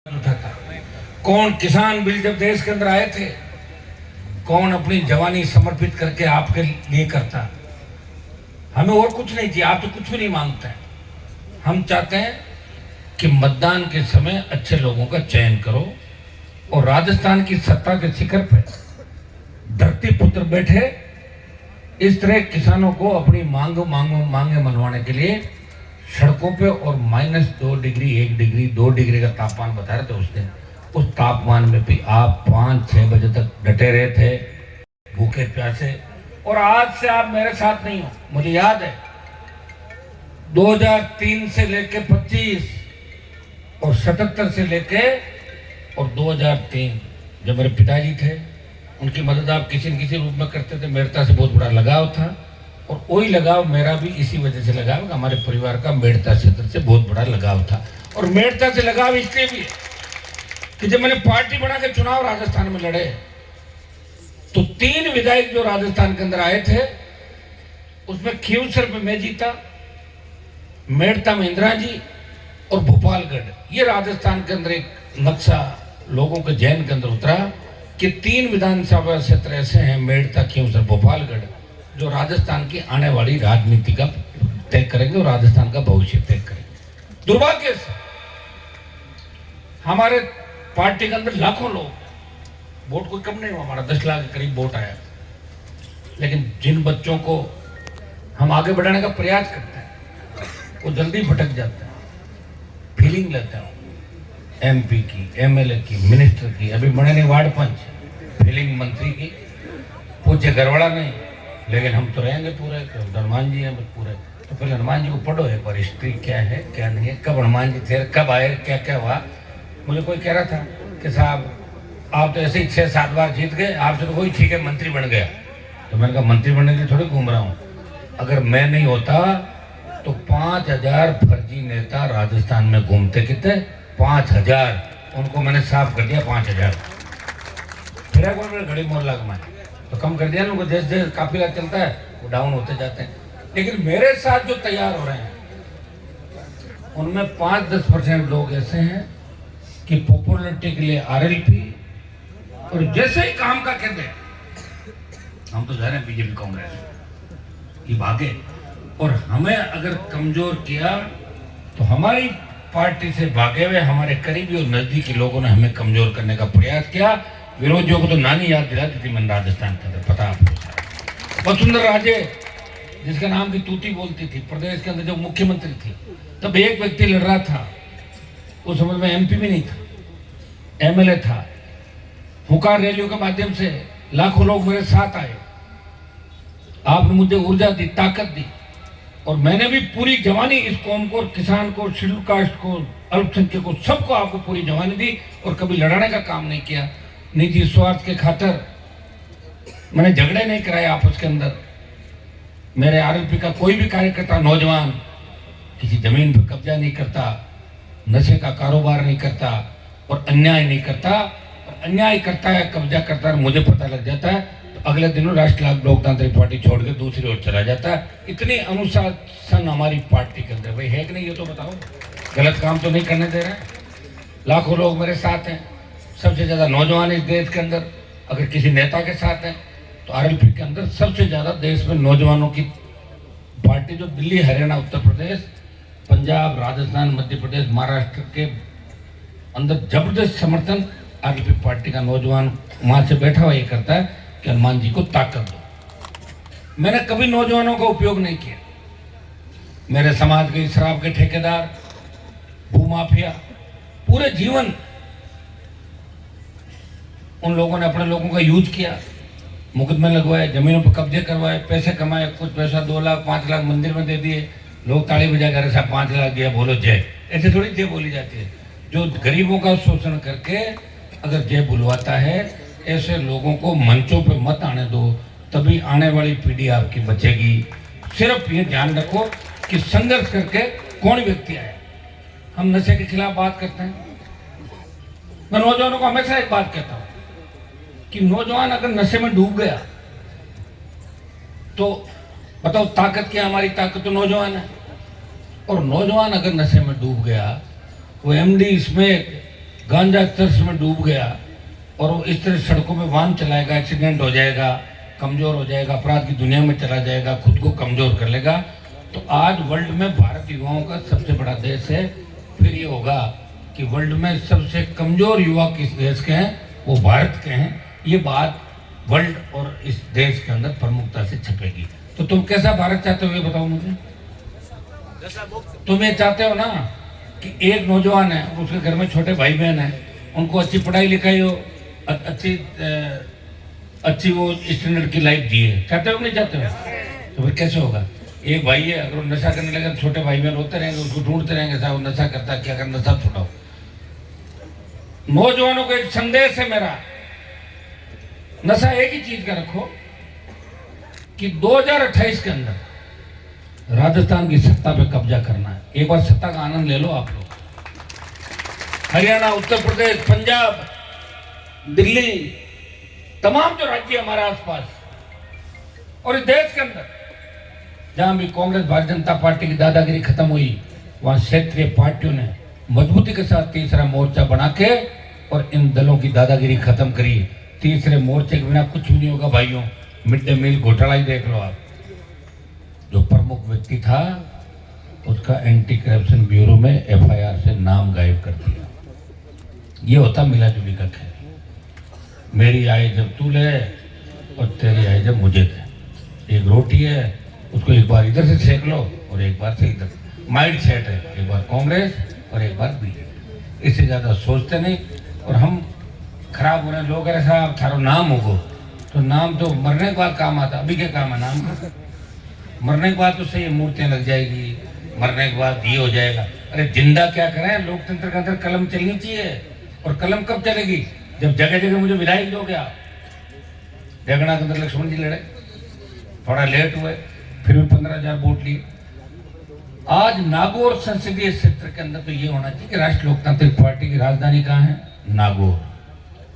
उठाता। कौन किसान बिल जब देश के अंदर आए थे, कौन अपनी जवानी समर्पित करके आपके लिए करता। हमें और कुछ नहीं चाहिए, आप तो कुछ भी नहीं मांगते हैं। हम चाहते हैं कि मतदान के समय अच्छे लोगों का चयन करो और राजस्थान की सत्ता के शिखर पर धरती पुत्र बैठे इस तरह किसानों को अपनी मांगे मनवाने के लिए सड़कों पे और -2 डिग्री 1 डिग्री 2 डिग्री का तापमान बता रहे थे उस दिन। उस तापमान में भी आप 5-6 बजे तक डटे रहे थे, भूखे प्यासे। और आज से आप मेरे साथ नहीं हो। मुझे याद है 2003 से लेके 25 और 77 से लेके और 2003 जब मेरे पिताजी थे, उनकी मदद आप किसी न किसी रूप में करते थे। मेड़ता से बहुत बड़ा लगाव था और वही लगाव मेरा भी इसी वजह से लगाव, हमारे परिवार का मेड़ता क्षेत्र से बहुत बड़ा लगाव था। और मेड़ता से लगाव इसलिए भी है कि जब मैंने पार्टी बना के चुनाव राजस्थान में लड़े तो 3 विधायक जो राजस्थान के अंदर आए थे उसमें खींवसर में मैं जीता, मेड़ता में इंदिरा जी और भोपालगढ़। ये राजस्थान के अंदर एक नक्शा लोगों के जहन के अंदर उतरा कि 3 विधानसभा क्षेत्र ऐसे हैं, मेड़ता, खींवसर, भोपालगढ़, जो राजस्थान की आने वाली राजनीति का तय करेंगे और राजस्थान का भविष्य तय करेंगे। दुर्भाग्य से हमारे पार्टी के अंदर लाखों लोग, वोट कोई कम नहीं हुआ, हमारा 10 लाख के करीब वोट आया, लेकिन जिन बच्चों को हम आगे बढ़ाने का प्रयास करते हैं वो जल्दी भटक जाते हैं। फीलिंग लेते हैं MP की, MLA की, मिनिस्टर की, अभी बने नहीं वार्ड पंच, फीलिंग मंत्री की, पूछे गरवाड़ा नहीं, लेकिन हम तो रहेंगे पूरे। हनुमान जी हैं पूरे, तो फिर हनुमान जी को पढ़ो एक बार, हिस्ट्री क्या है क्या नहीं है, कब हनुमान जी थे, कब आए, क्या क्या हुआ। मुझे कोई कह रहा था कि साहब आप तो ऐसे ही 6-7 बार जीत गए, आपसे तो कोई ठीक है मंत्री बन गया। तो मैंने कहा मंत्री बनने के लिए थोड़ी घूम रहा हूँ, अगर मैं नहीं होता तो 5000 फर्जी नेता राजस्थान में घूमते। कितने? 5000। उनको मैंने साफ कर दिया 5000। फिर एक बार घड़ी मोहल्ला कमाए तो कम कर दिया ना, उनको जैसे जैसे काफिला चलता है वो डाउन होते जाते हैं। लेकिन मेरे साथ जो तैयार हो रहे हैं उनमें 5-10% लोग ऐसे हैं कि पॉपुलरिटी के लिए RLP, और जैसे ही काम का कहते हैं हम तो जा रहे हैं BJP कांग्रेस की भागे। और हमें अगर कमजोर किया तो हमारी पार्टी से भागे हुए हमारे करीबी और नजदीकी लोगों ने हमें कमजोर करने का प्रयास किया। विरोधियों को तो नानी याद दिलाती थी। मैंने राजस्थान के अंदर, पता आपको, वसुंधरा राजे जिसका नाम की तूती बोलती थी, प्रदेश के अंदर जब मुख्यमंत्री थी तब एक व्यक्ति लड़ रहा था, उस समय में MP भी नहीं था, MLA था। हुकार रैलियों के माध्यम से लाखों लोग मेरे साथ आए, आपने मुझे ऊर्जा दी, ताकत दी, और मैंने भी पूरी जवानी इस कौम को, किसान को, शेड्यूल कास्ट को, अल्पसंख्यक को, सबको आपको पूरी जवानी दी और कभी लड़ाने का काम नहीं किया। निजी स्वार्थ के खातिर मैंने झगड़े नहीं कराए आपस के अंदर। मेरे RLP का कोई भी कार्यकर्ता, नौजवान, किसी जमीन पर कब्जा नहीं करता, नशे का कारोबार नहीं करता और अन्याय नहीं करता। और अन्याय करता है, कब्जा करता है, मुझे पता लग जाता है तो अगले दिनों राष्ट्रीय लोकतांत्रिक पार्टी छोड़ के दूसरी ओर चला जाता है। इतनी अनुशासन हमारी पार्टी के अंदर भाई है कि नहीं, ये तो बताओ। गलत काम तो नहीं करने दे रहे हैं। लाखों लोग मेरे साथ हैं, सबसे ज्यादा नौजवान इस देश के अंदर अगर किसी नेता के साथ हैं तो RLP के अंदर सबसे ज्यादा देश में नौजवानों की पार्टी जो दिल्ली, हरियाणा, उत्तर प्रदेश, पंजाब, राजस्थान, मध्य प्रदेश, महाराष्ट्र के अंदर जबरदस्त समर्थन RLP पार्टी का नौजवान वहां से बैठा हुआ ये करता है कि हनुमान जी को ताकत दो। मैंने कभी नौजवानों का उपयोग नहीं किया। मेरे समाज के शराब के ठेकेदार, भूमाफिया, पूरे जीवन उन लोगों ने अपने लोगों का यूज किया, मुकदमे लगवाए, जमीनों पर कब्जे करवाए, पैसे कमाए, कुछ पैसा 2 लाख 5 लाख मंदिर में दे दिए। लोग ताली बजा कर साहब 5 लाख दिया, बोलो जय। ऐसे थोड़ी जय बोली जाती है। जो गरीबों का शोषण करके अगर जय बुलवाता है, ऐसे लोगों को मंचों पे मत आने दो, तभी आने वाली पीढ़ी आपकी बचेगी। सिर्फ ये ध्यान रखो कि संघर्ष करके कौन व्यक्ति आए। हम नशे के खिलाफ बात करते हैं। मैं नौजवानों को हमेशा एक बात कहता हूं कि नौजवान अगर नशे में डूब गया तो बताओ ताकत क्या? हमारी ताकत तो नौजवान है। और नौजवान अगर नशे में डूब गया, वो MD इसमें गांजा चर्च में डूब गया और वो इस तरह सड़कों में वाहन चलाएगा, एक्सीडेंट हो जाएगा, कमजोर हो जाएगा, अपराध की दुनिया में चला जाएगा, खुद को कमजोर कर लेगा, तो आज वर्ल्ड में भारत युवाओं का सबसे बड़ा देश है। फिर ये होगा कि वर्ल्ड में सबसे कमजोर युवा किस देश के हैं, वो भारत के हैं। ये बात वर्ल्ड और इस देश के अंदर प्रमुखता से छपेगी। तो तुम कैसा भारत चाहते हो ये बताओ मुझे। तुम ये चाहते हो ना कि एक नौजवान है, उसके घर में छोटे भाई बहन है, उनको अच्छी पढ़ाई लिखाई हो, अच्छी वो स्टैंडर्ड की लाइफ जिए, चाहते हो नहीं चाहते हो? तो फिर कैसे होगा? एक भाई है, अगर वो नशा करने लगे तो छोटे भाई बहन रोते रहेंगे, उसको ढूंढते रहेंगे, साहब वो नशा करता है, क्या करना, सब छुड़ाओ। नौजवानों को एक संदेश है मेरा, नशा एक ही चीज का रखो कि 2028 के अंदर राजस्थान की सत्ता पे कब्जा करना है। एक बार सत्ता का आनंद ले लो आप लोग। हरियाणा, उत्तर प्रदेश, पंजाब, दिल्ली, तमाम जो राज्य हमारे आसपास और इस देश के अंदर जहां भी कांग्रेस भारतीय जनता पार्टी की दादागिरी खत्म हुई, वहां क्षेत्रीय पार्टियों ने मजबूती के साथ तीसरा मोर्चा बना के और इन दलों की दादागिरी खत्म करी। तीसरे मोर्चे के बिना कुछ भी नहीं होगा भाइयों। मिड डे मील घोटाला ही देख लो आप, जो प्रमुख व्यक्ति था उसका एंटी करप्शन ब्यूरो में एफआईआर से नाम गायब कर दिया। ये होता मिला जुली का खेल। मेरी आय जब तू ले और तेरी आय जब मुझे दे। एक रोटी है, उसको एक बार इधर से सेक लो और एक बार से इधर। माइंड सेट है, एक बार कांग्रेस और एक बार बीजेपी। इससे ज्यादा सोचते नहीं। और हम खराब हो रहे लोग ऐसा थारो नाम होगो तो नाम तो मरने के बाद काम आता, अभी क्या काम है नाम का? मरने के बाद तो सही मूर्तियां लग जाएगी, मरने के बाद ये हो जाएगा। अरे जिंदा क्या करें, लोकतंत्र के अंदर कलम चलनी चाहिए। और कलम कब चलेगी? जब जगह जगह मुझे विधायक दोगे आप। जगना के अंदर लक्ष्मण जी लड़े, थोड़ा लेट हुए, फिर भी 15,000 वोट लिए। आज नागौर संसदीय क्षेत्र के अंदर तो ये होना चाहिए कि राष्ट्रीय लोकतांत्रिक पार्टी की राजधानी कहाँ है? नागौर।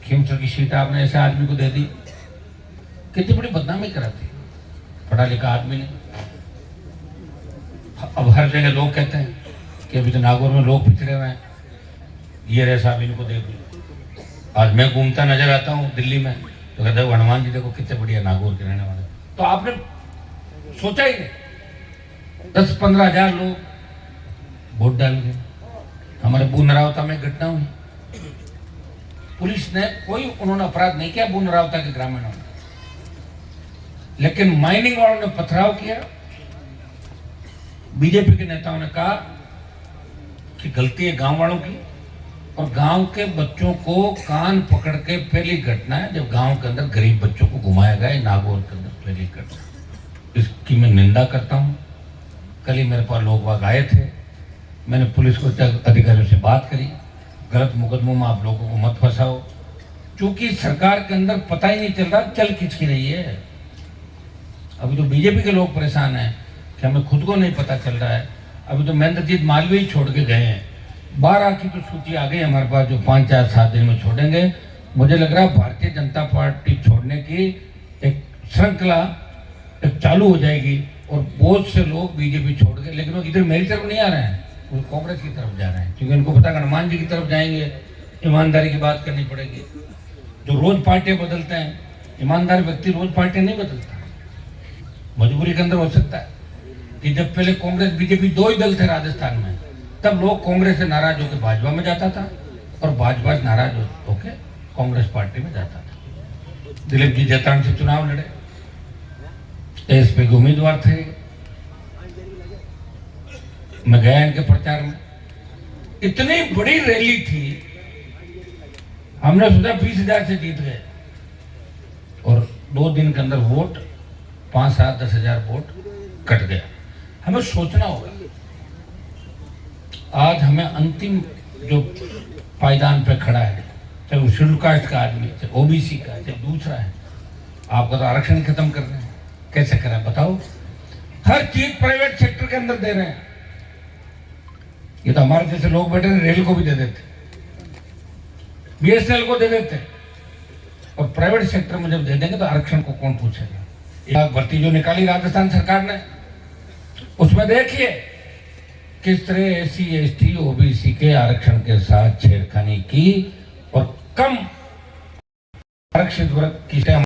खीमसर की सीट आपने ऐसे आदमी को दे दी, कितनी बड़ी बदनामी कराती। पढ़ा लिखा आदमी ने। अब हर जगह लोग कहते हैं कि अभी तो नागौर में लोग पिछड़े हुए हैं, ये रहे साहब इनको देख लो। आज मैं घूमता नजर आता हूँ दिल्ली में तो कहते हैं हनुमान जी देखो कितने बढ़िया नागौर के रहने वाले। तो आपने सोचा ही नहीं 10-15 हजार लोग वोट डाल गए। हमारे बूनरावता में घटना हुई, पुलिस ने कोई उन्होंने अपराध नहीं किया बूनरावता के ग्रामीणों ने, लेकिन माइनिंग वालों ने पथराव किया। बीजेपी के नेताओं ने कहा कि गलती है गांव वालों की, और गांव के बच्चों को कान पकड़ के पहली घटना है जब गांव के अंदर गरीब बच्चों को घुमाया गया। नागौर के अंदर पहली घटना, इसकी मैं निंदा करता हूं। कल ही मेरे पास लोग वाग आए थे, मैंने पुलिस को अधिकारियों से बात करी, गलत मुकदमों में आप लोगों को मत फंसाओ, क्योंकि सरकार के अंदर पता ही नहीं चल रहा चल किसकी रही है। अभी तो बीजेपी के लोग परेशान हैं कि हमें खुद को नहीं पता चल रहा है। अभी तो महेंद्रजीत मालवीय ही छोड़ के गए हैं। 12 की तो सूची आ गई हमारे पास जो 5-4-7 दिन में छोड़ेंगे। मुझे लग रहा है भारतीय जनता पार्टी छोड़ने की एक श्रृंखला एक चालू हो जाएगी और बहुत से लोग बीजेपी छोड़ गए, लेकिन वो इधर मेरी तरफ नहीं आ रहे हैं, वो कांग्रेस की तरफ जा रहे हैं, क्योंकि उनको पता हनुमान जी की तरफ जाएंगे, ईमानदारी की बात करनी पड़ेगी। जो रोज पार्टियां बदलते हैं, ईमानदार व्यक्ति रोज पार्टियां नहीं बदलता। मजबूरी के अंदर हो सकता है कि जब पहले कांग्रेस बीजेपी 2 ही दल थे राजस्थान में, तब लोग कांग्रेस से नाराज होकर भाजपा में जाता था और भाजपा से नाराज होकर कांग्रेस पार्टी में जाता था। दिलीप जी जैतान से चुनाव लड़े, एसपी के उम्मीदवार थे, मैं गया इनके प्रचार में, इतनी बड़ी रैली थी, हमने सोचा 20,000 से जीत गए और 2 दिन के अंदर वोट 5-7-10 हजार वोट कट गया। हमें सोचना होगा, आज हमें अंतिम जो पायदान पे खड़ा है, चाहे वो शेड्यूल कास्ट का आदमी, चाहे ओबीसी का, चाहे दूसरा है, आपका तो आरक्षण खत्म कर रहे हैं। कैसे करें बताओ? हर चीज प्राइवेट सेक्टर के अंदर दे रहे हैं। ये तो हमारे जैसे लोग बैठे रेल को भी दे देते, बीएसएनएल को दे देते, और प्राइवेट सेक्टर में जब दे देंगे तो आरक्षण को कौन पूछेगा? एक भर्ती जो निकाली राजस्थान सरकार ने, उसमें देखिए किस तरह SC ST OBC के आरक्षण के साथ छेड़खानी की और कम आरक्षित वर्ग की